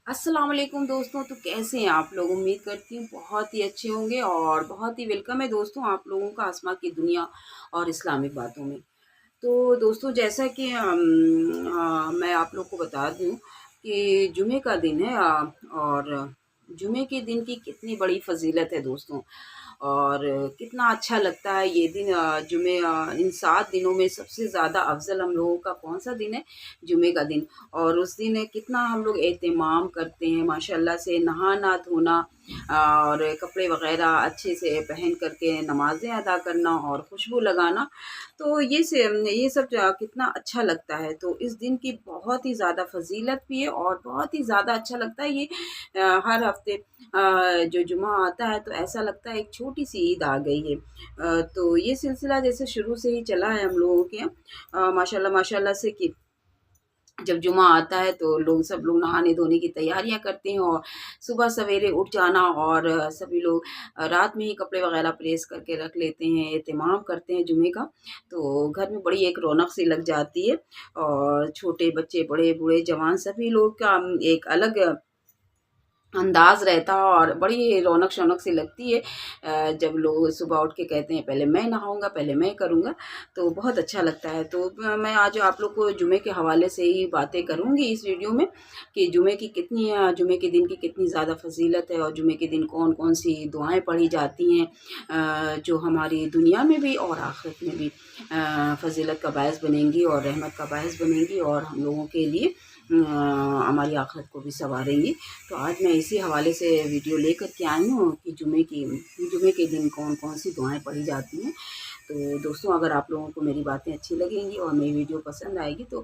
अस्सलाम वालेकुम दोस्तों। तो कैसे हैं आप लोग? उम्मीद करती हूँ बहुत ही अच्छे होंगे और बहुत ही वेलकम है दोस्तों आप लोगों का आसमां की दुनिया और इस्लामिक बातों में। तो दोस्तों जैसा कि मैं आप लोग को बता दूँ कि जुमे का दिन है और जुमे के दिन की कितनी बड़ी फ़ज़ीलत है दोस्तों। और कितना अच्छा लगता है ये दिन जुमे इन 7 दिनों में सबसे ज़्यादा अफ़ज़ल हम लोगों का कौन-सा दिन है? जुमे का दिन। और उस दिन कितना हम लोग एहतमाम करते हैं माशाअल्लाह से, नहाना-धोना और कपड़े वग़ैरह अच्छे से पहन कर के नमाज़ें अदा करना और खुशबू लगाना। तो ये सब कितना अच्छा लगता है। तो इस दिन की बहुत ही ज़्यादा फ़ज़ीलत भी है और बहुत ही ज़्यादा अच्छा लगता है ये हर हफ़्ते जो जुमा आता है तो ऐसा लगता है एक छोटी-सी ईद आ गई है। तो ये सिलसिला जैसे शुरू से ही चला है हम लोगों के यहाँ माशाअल्लाह माशाअल्लाह से कि जब जुमा आता है तो सब लोग नहाने-धोने की तैयारियाँ करते हैं और सुबह सवेरे उठ जाना और सभी लोग रात में ही कपड़े वग़ैरह प्रेस करके रख लेते हैं, एहतमाम करते हैं जुमे का। तो घर में बड़ी एक रौनक सी लग जाती है और छोटे बच्चे, बड़े, बूढ़े, जवान सभी लोग का एक अलग अंदाज़ रहता है और बड़ी रौनक-शौनक सी लगती है जब लोग सुबह उठ के कहते हैं पहले मैं नहाऊँगा, पहले मैं करूँगा, तो बहुत अच्छा लगता है। तो मैं आज आप लोग को जुमे के हवाले से ही बातें करूँगी इस वीडियो में कि जुमे के दिन की कितनी ज़्यादा फ़ज़ीलत है और जुमे के दिन कौन-कौन सी दुआएँ पढ़ी जाती हैं जो हमारी दुनिया में भी और आख़िरत में भी फ़ज़ीलत का बायस बनेंगी और रहमत का बायस बनेंगी और हम लोगों के लिए हमारी आख़िरत को भी सँवारेंगी। तो आज मैं इसी हवाले से वीडियो लेकर के आई हूँ कि जुमे के दिन कौन-कौन सी दुआएँ पढ़ी जाती हैं। तो दोस्तों अगर आप लोगों को मेरी बातें अच्छी लगेंगी और मेरी वीडियो पसंद आएगी तो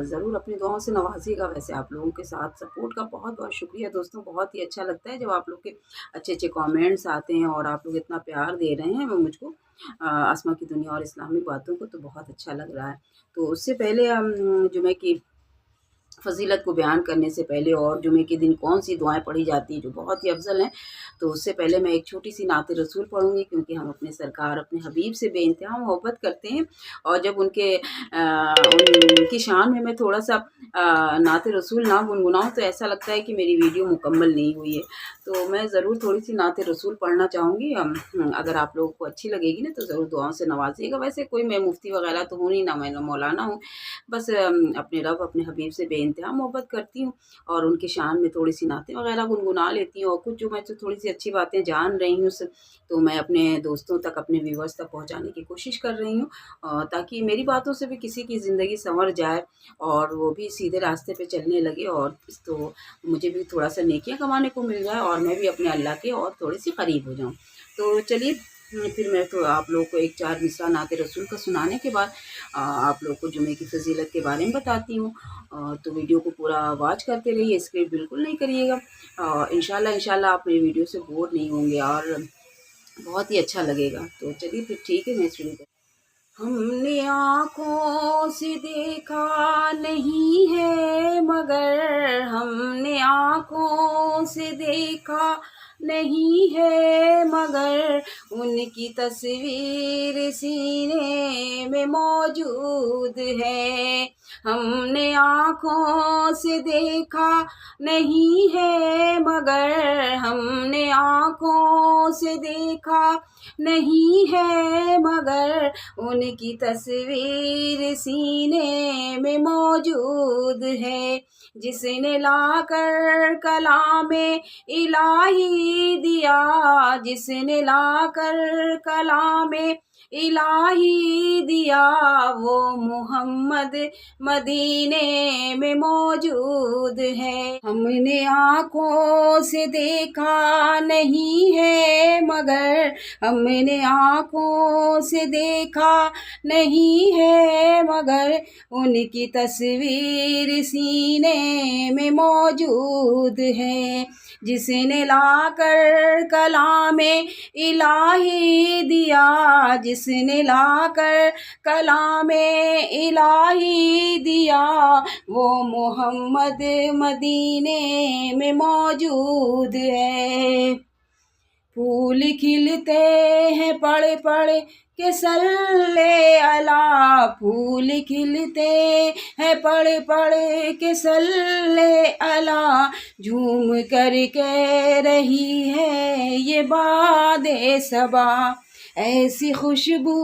ज़रूर अपनी दुआओं से नवाज़िएगा। वैसे आप लोगों के साथ सपोर्ट का बहुत-बहुत शुक्रिया दोस्तों। बहुत ही अच्छा लगता है जब आप लोग के अच्छे-अच्छे कमेंट्स आते हैं और आप लोग इतना प्यार दे रहे हैं वो मुझको आसमां की दुनिया और इस्लामिक बातों को, तो बहुत अच्छा लग रहा है। तो उससे पहले हम जुमे की फ़ज़ीलत को बयान करने से पहले और जुमे के दिन कौन-सी दुआएँ पढ़ी जाती हैं जो बहुत ही अफ़ज़ल हैं, तो उससे पहले मैं एक छोटी-सी नात रसूल पढ़ूँगी क्योंकि हम अपने सरकार, अपने हबीब से बेइंतहा मोहब्बत करते हैं और जब उनकी शान में मैं थोड़ा-सा नात रसूल ना गुनगुनाऊँ तो ऐसा लगता है कि मेरी वीडियो मुकम्मल नहीं हुई है। तो मैं ज़रूर थोड़ी-सी नात रसूल पढ़ना चाहूँगी अगर आप लोगों को अच्छी लगेगी ना तो ज़रूर दुआओं से नवाज़िएगा। वैसे कोई मैं मुफ्ती वग़ैरह तो हूँ नहीं, ना मैं मौलाना हूँ। बस अपने रब, अपने हबीब से बेइंतहा मोहब्बत करती हूँ और उनकी शान में थोड़ी-सी नातें वग़ैरह गुनगुना लेती हूँ और कुछ जो मैं तो थोड़ी-सी अच्छी बातें जान रही हूँ तो मैं अपने दोस्तों तक, अपने व्यूअर्स तक पहुँचाने की कोशिश कर रही हूँ ताकि मेरी बातों से भी किसी की ज़िंदगी सँवर जाए और वो भी सीधे रास्ते पे चलने लगे और तो मुझे भी थोड़ा-सा नेकियाँ कमाने को मिल जाए और मैं भी अपने अल्लाह के और थोड़ी-सी करीब हो जाऊँ। तो चलिए फिर मैं तो आप लोगों को 1-4 मिसरा नात रसूल का सुनाने के बाद आप लोग को जुमे की फ़ज़ीलत के बारे में बताती हूँ। तो वीडियो को पूरा वॉच करते रहिए, स्किप बिल्कुल नहीं करिएगा। इंशाल्लाह आप मेरी वीडियो से बोर नहीं होंगे और बहुत ही अच्छा लगेगा। तो चलिए फिर ठीक है, मैं शुरू कर हमने आँखों से देखा नहीं है मगर हमने आँखों से देखा नहीं है मगर उनकी तस्वीर सीने में मौजूद है। हमने आँखों से देखा नहीं है मगर हमने आँखों से देखा नहीं है मगर उनकी तस्वीर सीने में मौजूद है। जिसने लाकर कलामे इलाही दिया, जिसने लाकर कलामे इलाही दिया, वो मोहम्मद मदीने में मौजूद है। हमने आँखों से देखा नहीं है मगर हमने आँखों से देखा नहीं है मगर उनकी तस्वीर सीने में मौजूद है। जिसने लाकर कलामे इलाही दिया, जिसने लाकर कलामे इलाही दिया, वो मोहम्मद मदीने में मौजूद है। پھول کھلتے ہیں پڑھ پڑھ کے صلی اللہ، پھول کھلتے ہیں پڑھ پڑھ کے صلی اللہ، جھوم کر کہہ رہی ہے یہ باد صبا، ایسی خوشبو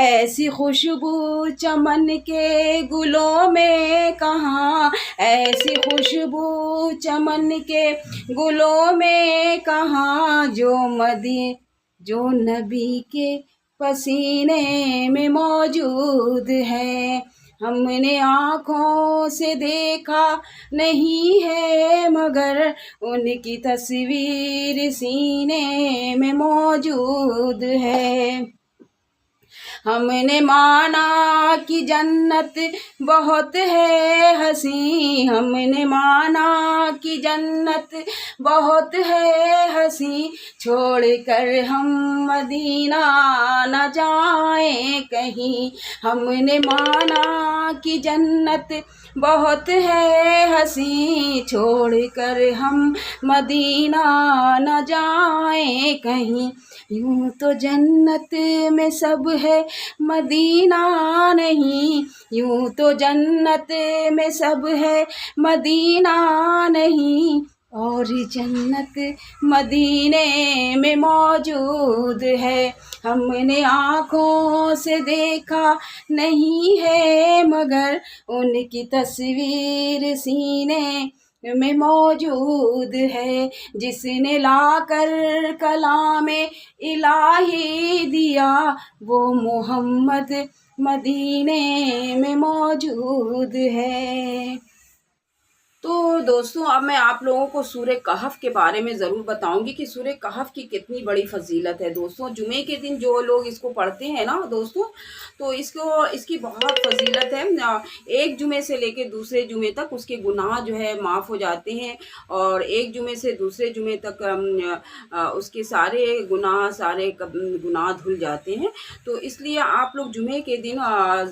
ایسی خوشبو چمن کے گلوں میں کہاں، ایسی خوشبو چمن کے گلوں میں کہاں، جو نبی کے پسینے میں موجود ہے، ہم نے آنکھوں سے دیکھا نہیں ہے مگر ان کی تصویر سینے میں موجود ہے۔ ہم نے مانا کہ جنت بہت ہے حسین، ہم نے مانا کہ جنت بہت ہے حسین، چھوڑ کر ہم مدینہ نہ جائیں کہیں، ہم نے مانا کہ جنت بہت ہے حسین، چھوڑ کر ہم مدینہ نہ جائیں کہیں، یوں تو جنت میں سب ہے مدینہ نہیں، یوں تو جنت میں سب ہے مدینہ نہیں، اور جنت مدینے میں موجود ہے، ہم نے آنکھوں سے دیکھا نہیں ہے مگر ان کی تصویر سینے میں موجود ہے، جس نے لا کر کلام الہی دیا وہ محمد مدینے میں موجود ہے۔ تو دوستوں اب میں آپ لوگوں کو سورہ کہف کے بارے میں ضرور بتاؤں گی کہ سورہ کہف کی کتنی بڑی فضیلت ہے۔ دوستوں جمعے کے دن جو لوگ اس کو پڑھتے ہیں نا دوستوں، تو اس کی بہت فضیلت ہے۔ ایک جمعے سے لے کے دوسرے جمعے تک اس کے گناہ جو ہے معاف ہو جاتے ہیں، اور ایک جمعے سے دوسرے جمعے تک اس کے سارے گناہ دھل جاتے ہیں۔ تو اس لیے آپ لوگ جمعے کے دن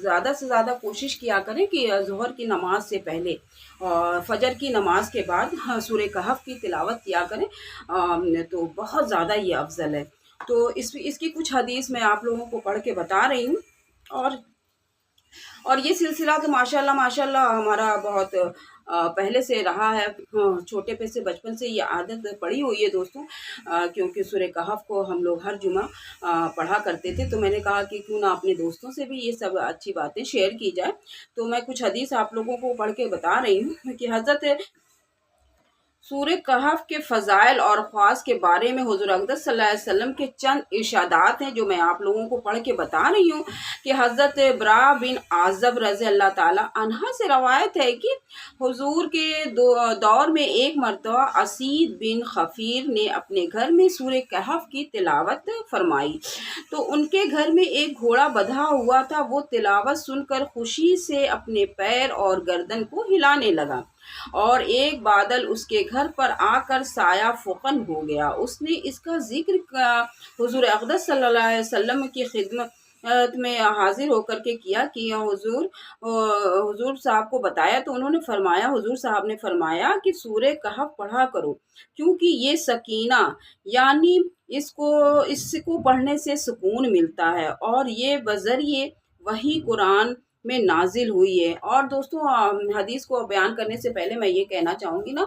زیادہ سے زیادہ کوشش کیا کریں کہ ظہر کی نماز سے پہلے اور فجر کی نماز کے بعد سورہ کہف کی تلاوت کیا کریں، تو بہت زیادہ یہ افضل ہے۔ تو اس کی کچھ حدیث میں آپ لوگوں کو پڑھ کے بتا رہی ہوں، اور یہ سلسلہ تو ماشاءاللہ ہمارا بہت پہلے سے رہا ہے، چھوٹے پہ سے بچپن سے یہ عادت پڑی ہوئی ہے دوستوں، کیونکہ سورہ کہف کو ہم لوگ ہر جمعہ پڑھا کرتے تھے، تو میں نے کہا کہ کیوں نہ اپنے دوستوں سے بھی یہ سب اچھی باتیں شیئر کی جائے۔ تو میں کچھ حدیث آپ لوگوں کو پڑھ کے بتا رہی ہوں کہ حضرت سورہ کہف کے فضائل اور خواص کے بارے میں حضور اقدس صلی اللہ علیہ وسلم کے چند ارشادات ہیں جو میں آپ لوگوں کو پڑھ کے بتا رہی ہوں، کہ حضرت برا بن عازب رضی اللہ تعالی عنہ سے روایت ہے کہ حضور کے دور میں ایک مرتبہ اسید بن خفیر نے اپنے گھر میں سورہ کہف کی تلاوت فرمائی، تو ان کے گھر میں ایک گھوڑا بندھا ہوا تھا، وہ تلاوت سن کر خوشی سے اپنے پیر اور گردن کو ہلانے لگا، اور ایک بادل اس کے گھر پر آ کر سایہ فکن ہو گیا۔ اس نے اس کا ذکر حضور اقدس صلی اللہ علیہ وسلم کی خدمت میں حاضر ہو کر کے کیا کہ حضور صاحب کو بتایا، تو انہوں نے فرمایا، حضور صاحب نے فرمایا کہ سورہ کہف پڑھا کرو، کیونکہ یہ سکینہ یعنی اس کو پڑھنے سے سکون ملتا ہے، اور یہ بذریعہ وحی قرآن میں نازل ہوئی ہے۔ اور دوستوں حدیث کو بیان کرنے سے پہلے میں یہ کہنا چاہوں گی نا،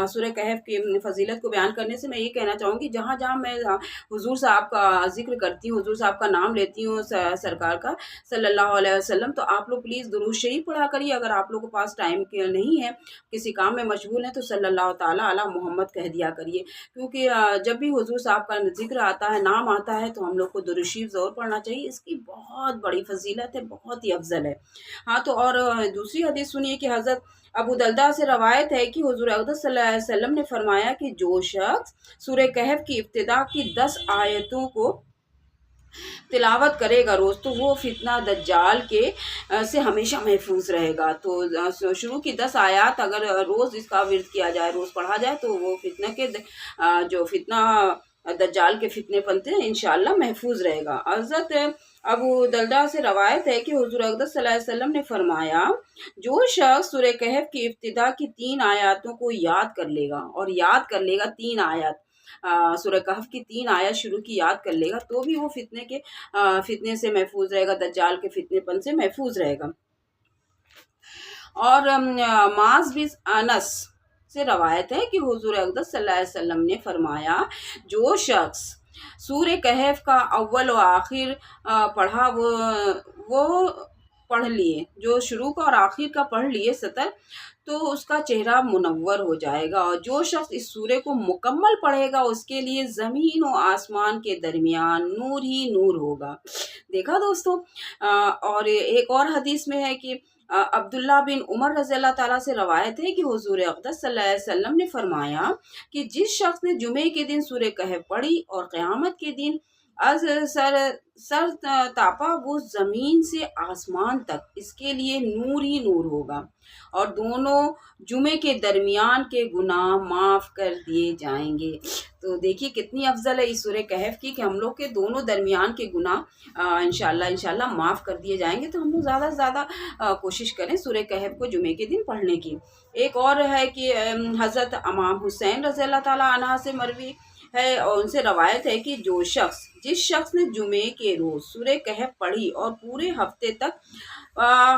سورہ کہف کی فضیلت کو بیان کرنے سے میں یہ کہنا چاہوں گی، جہاں جہاں میں حضور صاحب کا ذکر کرتی ہوں، حضور صاحب کا نام لیتی ہوں، سرکار کا صلی اللہ علیہ وسلم، تو آپ لوگ پلیز درود شریف پڑھا کریے۔ اگر آپ لوگوں کے پاس ٹائم نہیں ہے، کسی کام میں مشغول ہیں، تو صلی اللہ تعالیٰ علی محمد کہہ دیا کریے، کیونکہ جب بھی حضور صاحب کا ذکر آتا ہے، نام آتا ہے، تو ہم لوگ کو درود شریف ضرور پڑھنا چاہیے۔ اس کی بہت بڑی فضیلت ہے، بہت ہی افضل ہے۔ ہاں تو اور دوسری حدیث سنیے کہ حضرت ابو درداء سے روایت ہے کہ حضور اقدس صلی اللہ علیہ وسلم نے فرمایا کہ جو شخص سورہ کہف کی ابتدا کی 10 آیتوں کو تلاوت کرے گا روز، تو وہ فتنہ دجال سے ہمیشہ محفوظ رہے گا۔ تو شروع کی 10 آیات اگر روز اس کا ورد کیا جائے، روز پڑھا جائے، تو وہ فتنہ دجال کے فتنے پنتے ہیں انشاءاللہ محفوظ رہے گا۔ حضرت ابو درداء سے روایت ہے کہ حضور اقدس صلی اللہ علیہ وسلم نے فرمایا، جو شخص سورہ کہف کی ابتدا کی 3 آیاتوں کو یاد کر لے گا 3 آیات، सूरह कहफ की 3 आयत शुरू की याद कर लेगा तो भी वो फितने से महफूज रहेगा, दज्जाल के फितनेपन से महफूज रहेगा। और माज बिन अनस से रवायत है कि हुजूर अक़दस सल्लल्लाहु अलैहि वसल्लम ने फरमाया, जो शख्स सूरह कहफ का अव्वल और आखिर पढ़ा वो पढ़ लिए, जो शुरू का और आखिर का पढ़ लिए सतर, तो उसका चेहरा मुनव्वर हो जाएगा। और जो शख्स इस सूरे को मुकम्मल पढ़ेगा उसके लिए ज़मीन और आसमान के दरमियान नूर ही नूर होगा। देखा दोस्तों। और एक और हदीस में है कि अब्दुल्ला बिन उमर रज़ियल्लाहु ताला से रवायत है कि हुजूर अक़दस सल्लल्लाहु अलैहि वसल्लम ने फरमाया कि जिस शख्स ने जुमे के दिन सूरह कहफ पढ़ी और क़यामत के दिन अज सर तापा, वो ज़मीन से आसमान तक इसके लिए नूर ही नूर होगा और दोनों जुमे के दरमियान के गुनाह माफ़ कर दिए जाएंगे। तो देखिए कितनी अफजल है इस सूरह कहफ की कि हम लोग के दोनों दरमियान के गुनाह इंशाल्लाह माफ़ कर दिए जाएंगे। तो हम लोग ज़्यादा से ज़्यादा कोशिश करें सूरह कहफ को जुमे के दिन पढ़ने की। एक और है कि हज़रत इमाम हुसैन रज़ियल्लाहु ताला अन्हा से मरवी है और उनसे रवायत है कि जिस शख्स ने जुमे के रोज़ सूरह कहफ पढ़ी और पूरे हफ्ते तक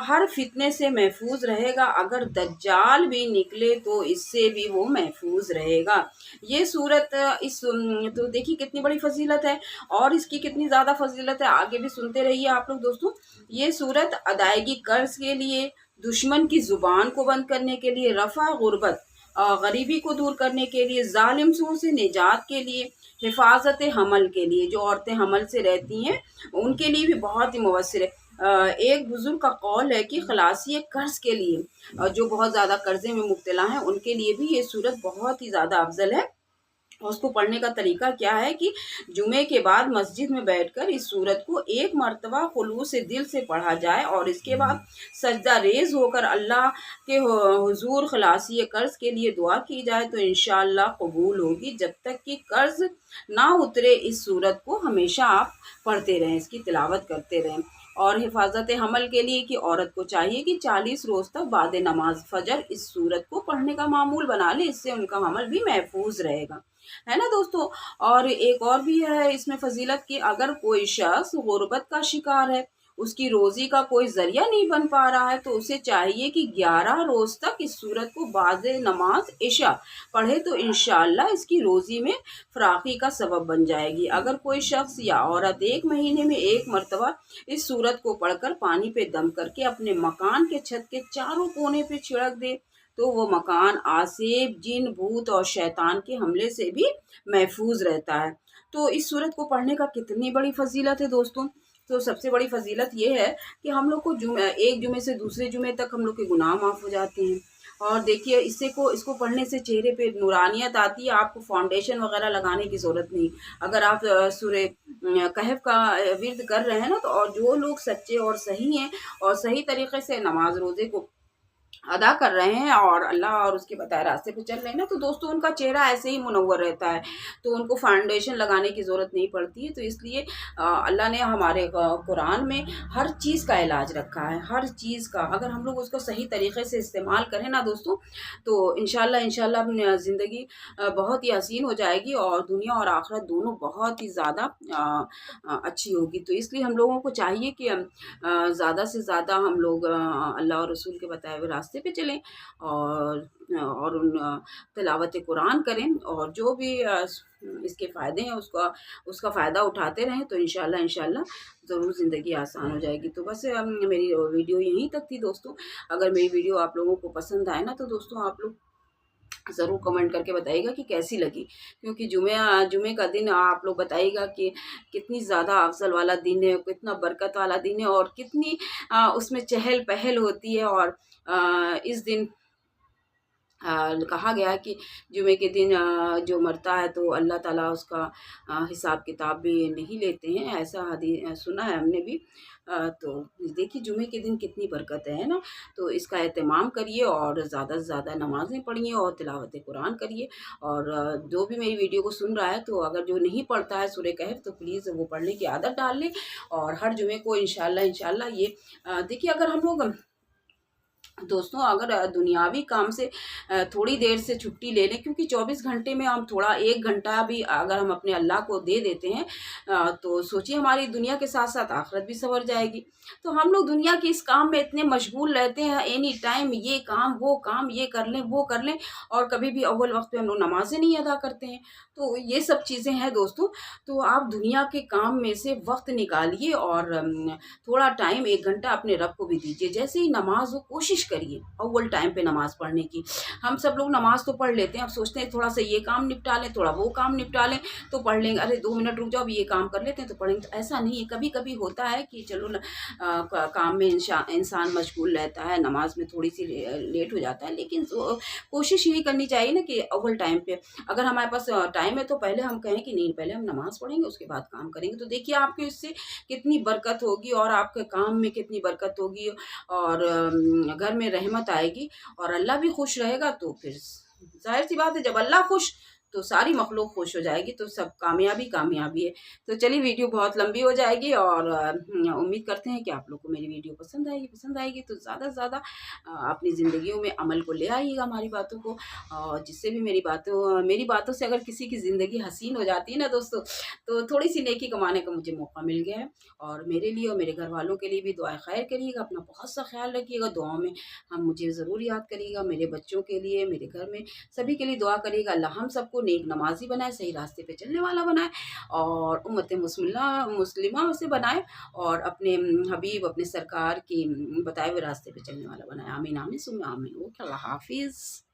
हर फितने से महफूज रहेगा, अगर दज्जाल भी निकले तो इससे भी वो महफूज रहेगा। ये सूरत तो देखिए कितनी बड़ी फजीलत है और इसकी कितनी ज़्यादा फजीलत है, आगे भी सुनते रहिए आप लोग दोस्तों। ये सूरत अदायगी कर्ज के लिए, दुश्मन की ज़ुबान को बंद करने के लिए, रफ़ा गुर्बत गरीबी को दूर करने के लिए, ज़ालिमों से निजात के लिए, हिफाजत हमल के लिए, जो औरतें हमल से रहती हैं उनके लिए भी बहुत ही मुवस्सिर है। एक बुजुर्ग का कौल है कि खलासी कर्ज के लिए, जो बहुत ज़्यादा कर्जे में मुब्तला हैं उनके लिए भी ये सूरत बहुत ही ज़्यादा अफजल है। उसको पढ़ने का तरीका क्या है कि जुमे के बाद मस्जिद में बैठकर इस सूरत को एक मरतबा खुलूस से दिल से पढ़ा जाए और इसके बाद सजदा रेज होकर अल्लाह के हुजूर खलासी कर्ज के लिए दुआ की जाए तो इंशाअल्लाह कबूल होगी। जब तक कि कर्ज ना उतरे इस सूरत को हमेशा आप पढ़ते रहें, इसकी तिलावत करते रहें। और हिफाजत हमल के लिए कि औरत को चाहिए कि 40 रोज़ तक बाद नमाज फजर इस सूरत को पढ़ने का मामूल बना ले, इससे उनका हमल भी महफूज रहेगा, है ना दोस्तों। और एक और भी है इसमें फजीलत कि अगर कोई शख्स गुर्बत का शिकार है, उसकी रोज़ी का कोई ज़रिया नहीं बन पा रहा है, तो उसे चाहिए कि 11 रोज़ तक इस सूरत को बाद नमाज इशा पढ़े तो इंशाअल्लाह इसकी रोज़ी में फ़राखी का सबब बन जाएगी। अगर कोई शख्स या औरत 1 महीने में 1 मरतबा इस सूरत को पढ़कर पानी पे दम करके अपने मकान के छत के चारों कोने पे छिड़क दे तो वो मकान आसेब, जिन, भूत और शैतान के हमले से भी महफूज रहता है। तो इस सूरत को पढ़ने का कितनी बड़ी फजीलत है दोस्तों। तो सबसे बड़ी फजीलत ये है कि हम लोग को एक जुमे से दूसरे जुमे तक हम लोग के गुनाह माफ़ हो जाते हैं। और देखिए इसको पढ़ने से चेहरे पे नूरानियत आती है, आपको फाउंडेशन वगैरह लगाने की ज़रूरत नहीं। अगर आप सूरह कहफ का विर्द कर रहे हैं ना, तो और जो लोग सच्चे और सही हैं और सही तरीके से नमाज रोज़े को अदा कर रहे हैं और अल्लाह और उसके बताए रास्ते पे चल रहे हैं ना, तो दोस्तों उनका चेहरा ऐसे ही मुनव्वर रहता है, तो उनको फाउंडेशन लगाने की ज़रूरत नहीं पड़ती है। तो इसलिए अल्लाह ने हमारे कुरान में हर चीज़ का इलाज रखा है, हर चीज़ का। अगर हम लोग उसको सही तरीके से इस्तेमाल करें ना दोस्तों, तो इंशाल्लाह ज़िंदगी बहुत ही हसीन हो जाएगी और दुनिया और आखिरत दोनों बहुत ही ज़्यादा अच्छी होगी। तो इसलिए हम लोगों को चाहिए कि ज़्यादा से ज़्यादा हम लोग अल्लाह और रसूल के बताए हुए रास्ते पे चलें और तिलावत कुरान करें और जो भी इसके फ़ायदे हैं उसका फ़ायदा उठाते रहें तो इंशाल्लाह ज़रूर ज़िंदगी आसान हो जाएगी। तो बस मेरी वीडियो यहीं तक थी दोस्तों। अगर मेरी वीडियो आप लोगों को पसंद आए ना, तो दोस्तों आप लोग ज़रूर कमेंट करके बताइएगा कि कैसी लगी, क्योंकि जुमे का दिन आप लोग बताइएगा कि कितनी ज़्यादा अफजल वाला दिन है, कितना बरकत वाला दिन है और कितनी उसमें चहल पहल होती है। और इस दिन कहा गया है कि जुमे के दिन जो मरता है तो अल्लाह ताला उसका हिसाब किताब भी नहीं लेते हैं, ऐसा हदीस सुना है हमने भी। तो देखिए जुमे के दिन कितनी बरकत है ना। तो इसका एहतमाम करिए और ज़्यादा से ज़्यादा नमाज़ें पढ़िए और तिलावत कुरान करिए। और जो भी मेरी वीडियो को सुन रहा है, तो अगर जो नहीं पढ़ता है सूरह कहफ, तो प्लीज़ वो पढ़ने की आदत डाल ले और हर जुमे को इंशाल्लाह ये देखिए अगर हम लोग दोस्तों अगर दुनियावी काम से थोड़ी देर से छुट्टी ले लें, क्योंकि 24 घंटे में हम थोड़ा 1 घंटा भी अगर हम अपने अल्लाह को दे देते हैं, तो सोचिए हमारी दुनिया के साथ साथ आखिरत भी संवर जाएगी। तो हम लोग दुनिया के इस काम में इतने मशगूल रहते हैं, एनी टाइम ये काम, ये कर लें, वो कर लें, और कभी भी अव्वल वक्त पे हम लोग नमाज़ें नहीं अदा करते हैं। तो ये सब चीज़ें हैं दोस्तों। तो आप दुनिया के काम में से वक्त निकालिए और थोड़ा टाइम 1 घंटा अपने रब को भी दीजिए। जैसे ही नमाज़ हो कोशिश करिए अव्वल टाइम पे नमाज़ पढ़ने की। हम सब लोग नमाज़ तो पढ़ लेते हैं, अब सोचते हैं थोड़ा सा ये काम निपटा लें, थोड़ा वो काम निपटा लें, तो पढ़ लेंगे। अरे 2 मिनट रुक जाओ, अभी ये काम कर लेते हैं तो पढ़ेंगे। तो ऐसा नहीं है, कभी-कभी होता है कि चलो न काम में इंसान मशगूल रहता है, नमाज़ में थोड़ी-सी लेट हो जाता है, लेकिन कोशिश यही करनी चाहिए ना कि अव्वल टाइम पे अगर हमारे पास टाइम है तो पहले हम कहें कि नहीं, पहले हम नमाज़ पढ़ेंगे उसके बाद काम करेंगे। तो देखिए आपको इससे कितनी बरकत होगी और आपके काम में कितनी बरकत होगी, और घर में रहमत आएगी, और अल्लाह भी खुश रहेगा। तो फिर ज़ाहिर सी बात है, जब अल्लाह खुश तो सारी मखलूक खुश हो जाएगी, तो सब कामयाबी कामयाबी है। तो चलिए वीडियो बहुत लंबी हो जाएगी, और उम्मीद करते हैं कि आप लोग को मेरी वीडियो पसंद आएगी तो ज़्यादा से ज़्यादा अपनी ज़िंदगियों में अमल को ले आइएगा हमारी बातों को, और जिससे भी मेरी बातों से अगर किसी की ज़िंदगी हसीन हो जाती है ना दोस्तों, तो थोड़ी सी नेकी कमाने का मुझे मौका मिल गया है। और मेरे लिए और मेरे घर वालों के लिए भी दुआ खैर करिएगा, अपना बहुत सा ख्याल रखिएगा, दुआओं में हम मुझे ज़रूर याद करिएगा। मेरे बच्चों के लिए, मेरे घर में सभी के लिए दुआ करिएगा। अल्लाह हम सबको नेक नमाज़ी बनाए, सही रास्ते पे चलने वाला बनाए, और उम्मत मुस्लिमा से बनाए, और अपने हबीब, अपने सरकार की बताए हुए रास्ते पे चलने वाला बनाए। आमीन आमीन सुम्मा आमीन। ओके, अल्लाह हाफ़िज़।